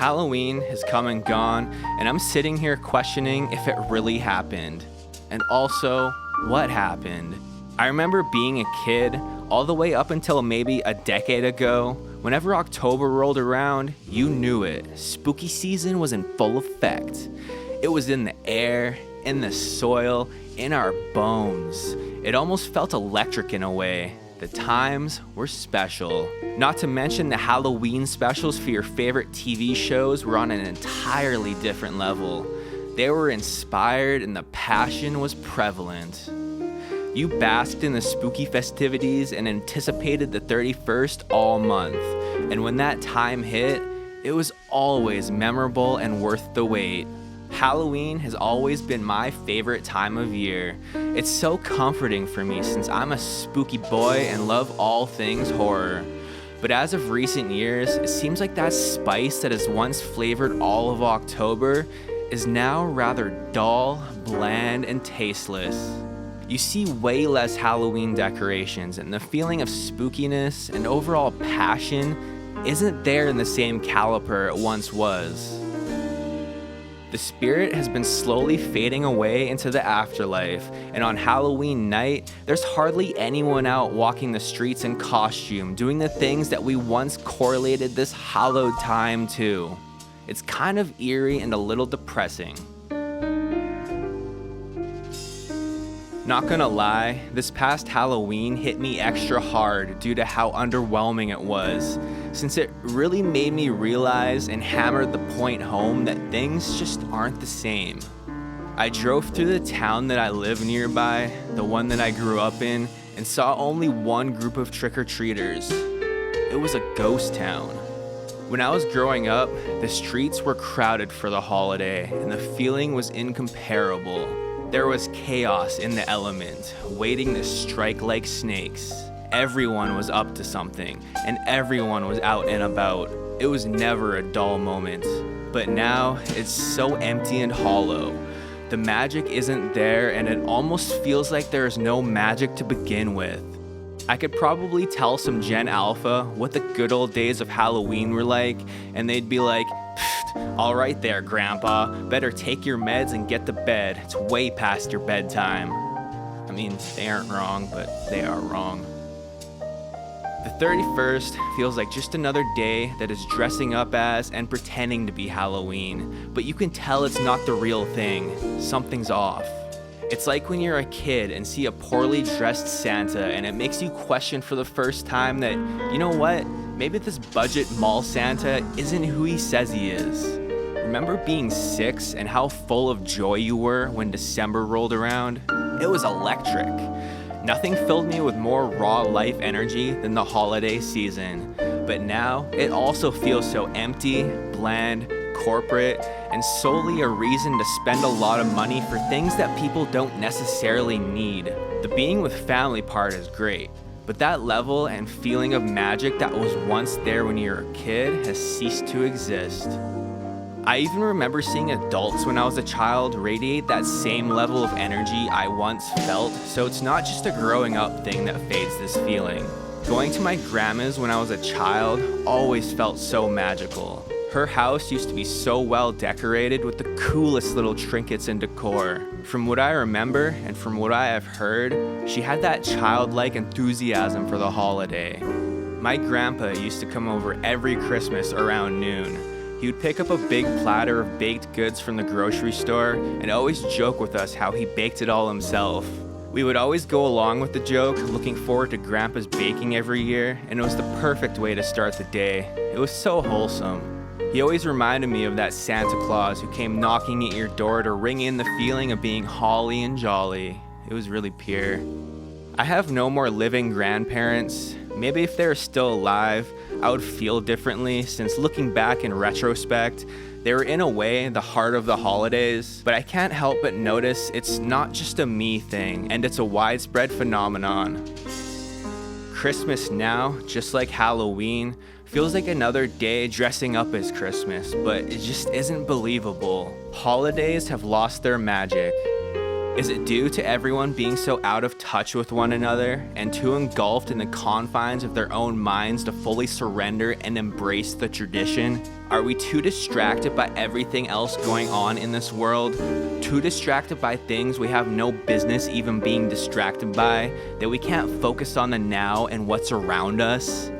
Halloween has come and gone, and I'm sitting here questioning if it really happened. And also, what happened? I remember being a kid, all the way up until maybe a decade ago. Whenever October rolled around, you knew it. Spooky season was in full effect. It was in the air, in the soil, in our bones. It almost felt electric in a way. The times were special. Not to mention the Halloween specials for your favorite TV shows were on an entirely different level. They were inspired and the passion was prevalent. You basked in the spooky festivities and anticipated the 31st all month. And when that time hit, it was always memorable and worth the wait. Halloween has always been my favorite time of year. It's so comforting for me since I'm a spooky boy and love all things horror. But as of recent years, it seems like that spice that has once flavored all of October is now rather dull, bland, and tasteless. You see way less Halloween decorations, and the feeling of spookiness and overall passion isn't there in the same caliber it once was. The spirit has been slowly fading away into the afterlife, and on Halloween night, there's hardly anyone out walking the streets in costume, doing the things that we once correlated this hallowed time to. It's kind of eerie and a little depressing. Not gonna lie, this past Halloween hit me extra hard due to how underwhelming it was, since it really made me realize and hammered the point home that things just aren't the same. I drove through the town that I live nearby, the one that I grew up in, and saw only one group of trick-or-treaters. It was a ghost town. When I was growing up, the streets were crowded for the holiday, and the feeling was incomparable. There was chaos in the element, waiting to strike like snakes. Everyone was up to something, and everyone was out and about. It was never a dull moment. But now, it's so empty and hollow. The magic isn't there, and it almost feels like there is no magic to begin with. I could probably tell some Gen Alpha what the good old days of Halloween were like, and they'd be like, "All right there, Grandpa, better take your meds and get to bed. It's way past your bedtime." I mean, they aren't wrong, but they are wrong. The 31st feels like just another day that is dressing up as and pretending to be Halloween, but you can tell it's not the real thing. Something's off. It's like when you're a kid and see a poorly dressed Santa and it makes you question for the first time that, you know what, maybe this budget mall Santa isn't who he says he is. Remember being 6 and how full of joy you were when December rolled around? It was electric. Nothing filled me with more raw life energy than the holiday season. But now, it also feels so empty, bland, corporate, and solely a reason to spend a lot of money for things that people don't necessarily need. The being with family part is great, but that level and feeling of magic that was once there when you were a kid has ceased to exist. I even remember seeing adults when I was a child radiate that same level of energy I once felt, so it's not just a growing up thing that fades this feeling. Going to my grandma's when I was a child always felt so magical. Her house used to be so well decorated with the coolest little trinkets and decor. From what I remember and from what I have heard, she had that childlike enthusiasm for the holiday. My grandpa used to come over every Christmas around noon. He would pick up a big platter of baked goods from the grocery store and always joke with us how he baked it all himself. We would always go along with the joke, looking forward to Grandpa's baking every year, and it was the perfect way to start the day. It was so wholesome. He always reminded me of that Santa Claus who came knocking at your door to ring in the feeling of being holly and jolly. It was really pure. I have no more living grandparents. Maybe if they were still alive, I would feel differently, since looking back in retrospect, they were in a way the heart of the holidays, but I can't help but notice it's not just a me thing, and it's a widespread phenomenon. Christmas now, just like Halloween, feels like another day dressing up as Christmas, but it just isn't believable. Holidays have lost their magic. Is it due to everyone being so out of touch with one another and too engulfed in the confines of their own minds to fully surrender and embrace the tradition? Are we too distracted by everything else going on in this world? Too distracted by things we have no business even being distracted by, that we can't focus on the now and what's around us?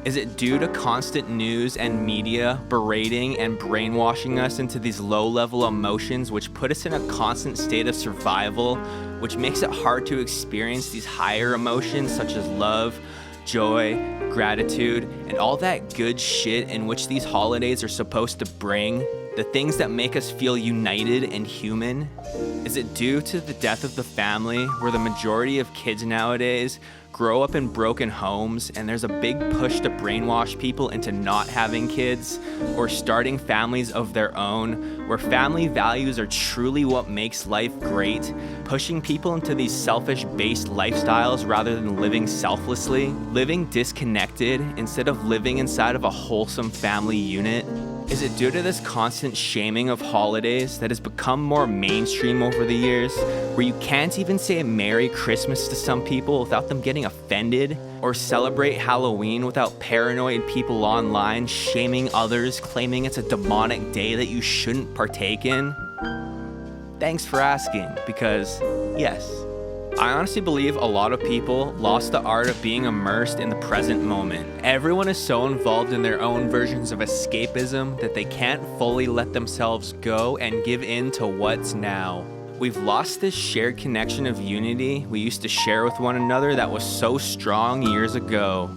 Is it due to constant news and media berating and brainwashing us into these low-level emotions which put us in a constant state of survival, which makes it hard to experience these higher emotions such as love, joy, gratitude, and all that good shit in which these holidays are supposed to bring? The things that make us feel united and human? Is it due to the death of the family, where the majority of kids nowadays grow up in broken homes and there's a big push to brainwash people into not having kids or starting families of their own, where family values are truly what makes life great, pushing people into these selfish-based lifestyles rather than living selflessly, living disconnected instead of living inside of a wholesome family unit? Is it due to this constant shaming of holidays that has become more mainstream over the years, where you can't even say Merry Christmas to some people without them getting offended, or celebrate Halloween without paranoid people online shaming others, claiming it's a demonic day that you shouldn't partake in? Thanks for asking, because yes, I honestly believe a lot of people lost the art of being immersed in the present moment. Everyone is so involved in their own versions of escapism that they can't fully let themselves go and give in to what's now. We've lost this shared connection of unity we used to share with one another that was so strong years ago.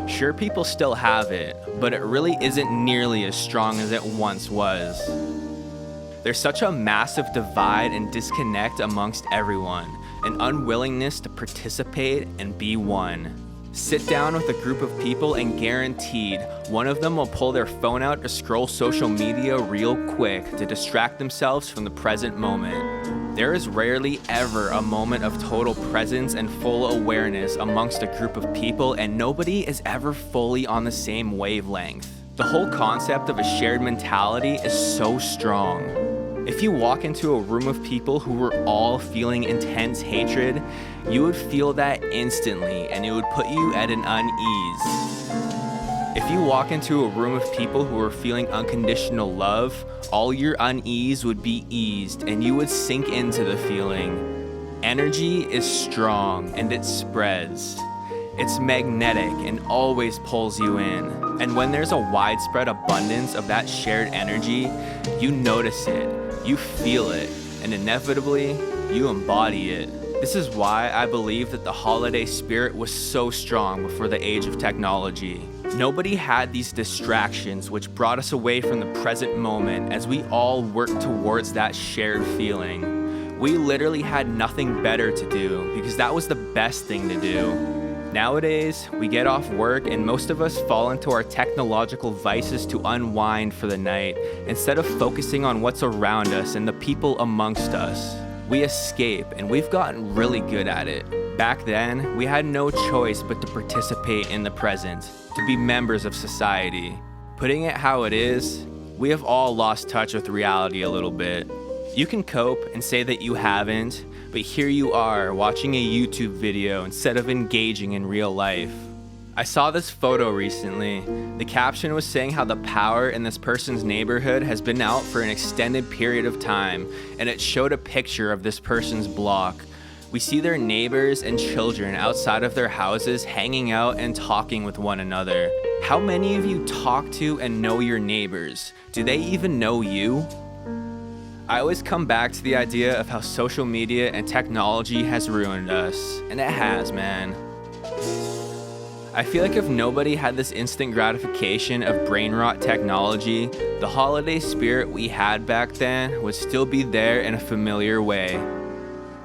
Sure, people still have it, but it really isn't nearly as strong as it once was. There's such a massive divide and disconnect amongst everyone, an unwillingness to participate and be one. Sit down with a group of people and guaranteed one of them will pull their phone out to scroll social media real quick to distract themselves from the present moment. There is rarely ever a moment of total presence and full awareness amongst a group of people, and nobody is ever fully on the same wavelength. The whole concept of a shared mentality is so strong. If you walk into a room of people who were all feeling intense hatred, you would feel that instantly and it would put you at an unease. If you walk into a room of people who are feeling unconditional love, all your unease would be eased and you would sink into the feeling. Energy is strong and it spreads. It's magnetic and always pulls you in. And when there's a widespread abundance of that shared energy, you notice it. You feel it, and inevitably, you embody it. This is why I believe that the holiday spirit was so strong before the age of technology. Nobody had these distractions which brought us away from the present moment as we all worked towards that shared feeling. We literally had nothing better to do because that was the best thing to do. Nowadays, we get off work and most of us fall into our technological vices to unwind for the night instead of focusing on what's around us and the people amongst us. We escape, and we've gotten really good at it. Back then, we had no choice but to participate in the present, to be members of society. Putting it how it is, we have all lost touch with reality a little bit. You can cope and say that you haven't, but here you are watching a YouTube video instead of engaging in real life. I saw this photo recently. The caption was saying how the power in this person's neighborhood has been out for an extended period of time, and it showed a picture of this person's block. We see their neighbors and children outside of their houses hanging out and talking with one another. How many of you talk to and know your neighbors? Do they even know you? I always come back to the idea of how social media and technology has ruined us, and it has, man. I feel like if nobody had this instant gratification of brain rot technology, the holiday spirit we had back then would still be there in a familiar way.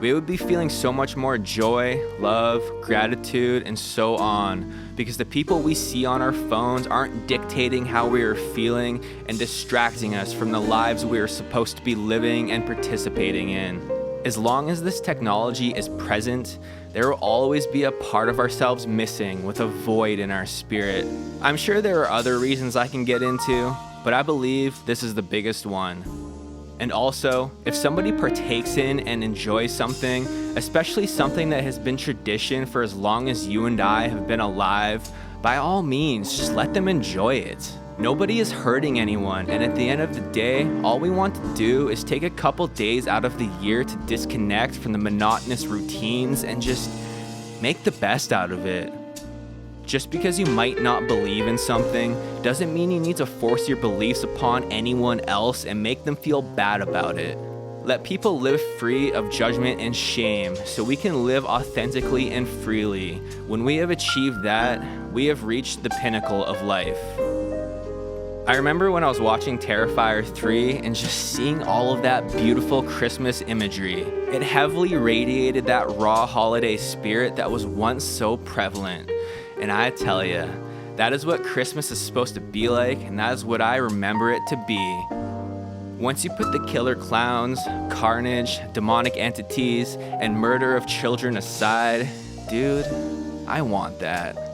We would be feeling so much more joy, love, gratitude, and so on, because the people we see on our phones aren't dictating how we are feeling and distracting us from the lives we are supposed to be living and participating in. As long as this technology is present, there will always be a part of ourselves missing with a void in our spirit. I'm sure there are other reasons I can get into, but I believe this is the biggest one. And also, if somebody partakes in and enjoys something, especially something that has been tradition for as long as you and I have been alive, by all means, just let them enjoy it. Nobody is hurting anyone, and at the end of the day, all we want to do is take a couple days out of the year to disconnect from the monotonous routines and just make the best out of it. Just because you might not believe in something doesn't mean you need to force your beliefs upon anyone else and make them feel bad about it. Let people live free of judgment and shame so we can live authentically and freely. When we have achieved that, we have reached the pinnacle of life. I remember when I was watching Terrifier 3 and just seeing all of that beautiful Christmas imagery. It heavily radiated that raw holiday spirit that was once so prevalent. And I tell ya, that is what Christmas is supposed to be like, and that is what I remember it to be. Once you put the killer clowns, carnage, demonic entities, and murder of children aside, dude, I want that.